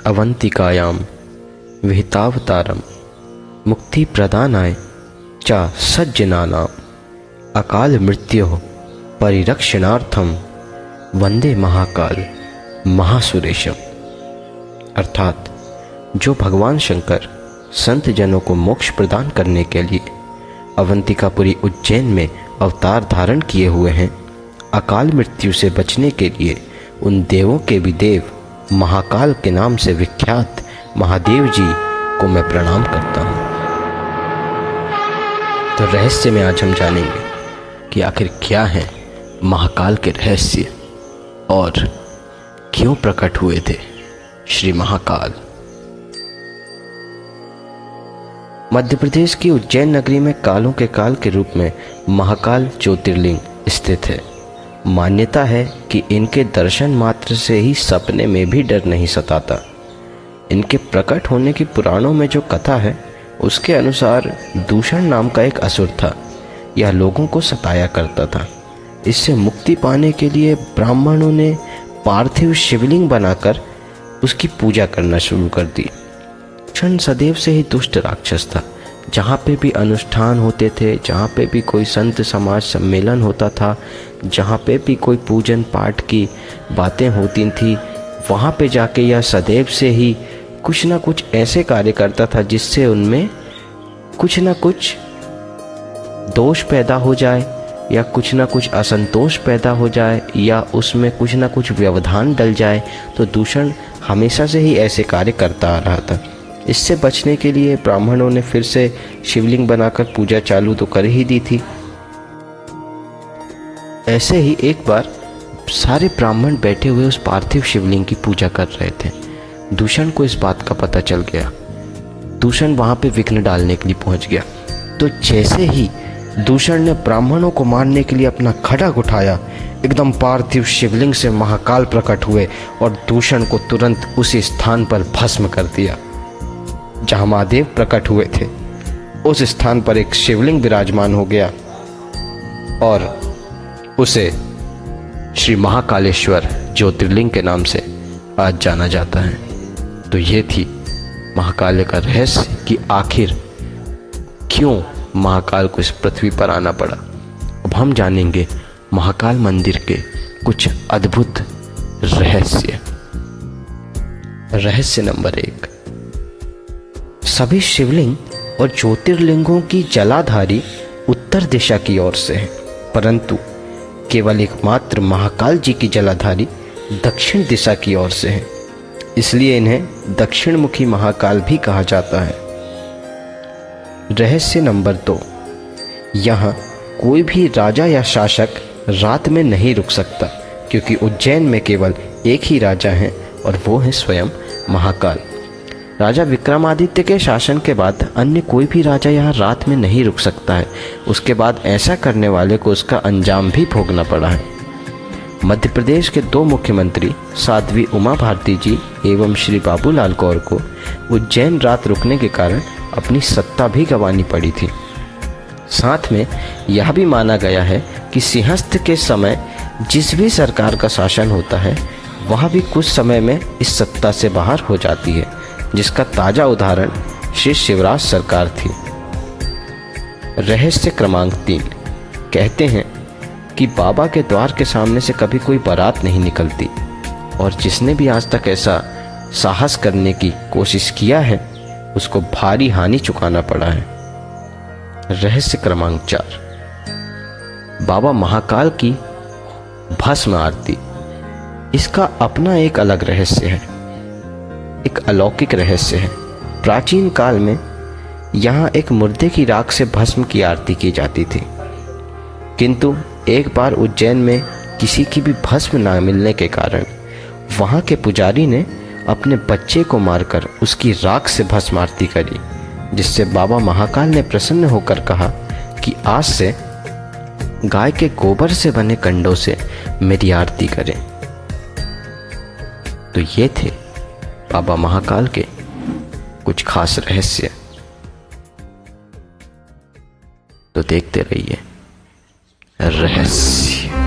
अवंतिकायां विहितावतारं मुक्तिप्रदानाय च सज्जनानां अकाल मृत्योः परिरक्षणार्थं वंदे महाकाल महासुरेशम। अर्थात जो भगवान शंकर संत जनों को मोक्ष प्रदान करने के लिए अवंतिकापुरी उज्जैन में अवतार धारण किए हुए हैं, अकाल मृत्यु से बचने के लिए उन देवों के भी देव महाकाल के नाम से विख्यात महादेव जी को मैं प्रणाम करता हूँ। तो रहस्य में आज हम जानेंगे कि आखिर क्या है महाकाल के रहस्य और क्यों प्रकट हुए थे श्री महाकाल। मध्य प्रदेश की उज्जैन नगरी में कालों के काल के रूप में महाकाल ज्योतिर्लिंग स्थित है। मान्यता है कि इनके दर्शन मात्र से ही सपने में भी डर नहीं सताता। इनके प्रकट होने की पुराणों में जो कथा है उसके अनुसार दूषण नाम का एक असुर था। यह लोगों को सताया करता था। इससे मुक्ति पाने के लिए ब्राह्मणों ने पार्थिव शिवलिंग बनाकर उसकी पूजा करना शुरू कर दी। दूषण सदैव से ही दुष्ट राक्षस था। जहाँ पे भी अनुष्ठान होते थे, जहाँ पे भी कोई संत समाज सम्मेलन होता था, जहाँ पे भी कोई पूजन पाठ की बातें होती थी, वहाँ पे जाके यह सदैव से ही कुछ ना कुछ ऐसे कार्य करता था जिससे उनमें कुछ ना कुछ दोष पैदा हो जाए या कुछ ना कुछ असंतोष पैदा हो जाए या उसमें कुछ ना कुछ व्यवधान डल जाए। तो दूषण हमेशा से ही ऐसे कार्य करता आ रहा था। इससे बचने के लिए ब्राह्मणों ने फिर से शिवलिंग बनाकर पूजा चालू तो कर ही दी थी। ऐसे ही एक बार सारे ब्राह्मण बैठे हुए उस पार्थिव शिवलिंग की पूजा कर रहे थे। दूषण को इस बात का पता चल गया। दूषण वहां पे विघ्न डालने के लिए पहुंच गया। तो जैसे ही दूषण ने ब्राह्मणों को मारने के लिए अपना खड्ग उठाया, एकदम पार्थिव शिवलिंग से महाकाल प्रकट हुए और दूषण को तुरंत उसी स्थान पर भस्म कर दिया जहां महादेव प्रकट हुए थे। उस स्थान पर एक शिवलिंग विराजमान हो गया और उसे श्री महाकालेश्वर ज्योतिर्लिंग के नाम से आज जाना जाता है। तो ये थी महाकाल का रहस्य कि आखिर क्यों महाकाल को इस पृथ्वी पर आना पड़ा। अब हम जानेंगे महाकाल मंदिर के कुछ अद्भुत रहस्य। रहस्य नंबर 1, सभी शिवलिंग और ज्योतिर्लिंगों की जलाधारी उत्तर दिशा की ओर से है, परंतु केवल एकमात्र महाकाल जी की जलाधारी दक्षिण दिशा की ओर से है। इसलिए इन्हें दक्षिण मुखी महाकाल भी कहा जाता है। रहस्य नंबर 2, यहाँ कोई भी राजा या शासक रात में नहीं रुक सकता, क्योंकि उज्जैन में केवल एक ही राजा है और वो है स्वयं महाकाल। राजा विक्रमादित्य के शासन के बाद अन्य कोई भी राजा यहाँ रात में नहीं रुक सकता है। उसके बाद ऐसा करने वाले को उसका अंजाम भी भोगना पड़ा है। मध्य प्रदेश के 2 मुख्यमंत्री साध्वी उमा भारती जी एवं श्री बाबूलाल गौर को उज्जैन रात रुकने के कारण अपनी सत्ता भी गंवानी पड़ी थी। साथ में यह भी माना गया है कि सिंहस्थ के समय जिस भी सरकार का शासन होता है वह भी कुछ समय में इस सत्ता से बाहर हो जाती है, जिसका ताजा उदाहरण श्री शिवराज सरकार थी। रहस्य क्रमांक 3, कहते हैं कि बाबा के द्वार के सामने से कभी कोई बारात नहीं निकलती और जिसने भी आज तक ऐसा साहस करने की कोशिश किया है उसको भारी हानि चुकाना पड़ा है। रहस्य क्रमांक 4, बाबा महाकाल की भस्म आरती। इसका अपना एक अलग रहस्य है, एक अलौकिक रहस्य है। प्राचीन काल में यहाँ एक मुर्दे की राख से भस्म की आरती की जाती थी, किंतु एक बार उज्जैन में किसी की भी भस्म ना मिलने के कारण वहाँ के पुजारी ने अपने बच्चे को मारकर उसकी राख से भस्म आरती करी, जिससे बाबा महाकाल ने प्रसन्न होकर कहा कि आज से गाय के गोबर से बने कंडों से मेरी आरती करें। तो ये थे बाबा महाकाल के कुछ खास रहस्य। तो देखते रहिए रहस्य।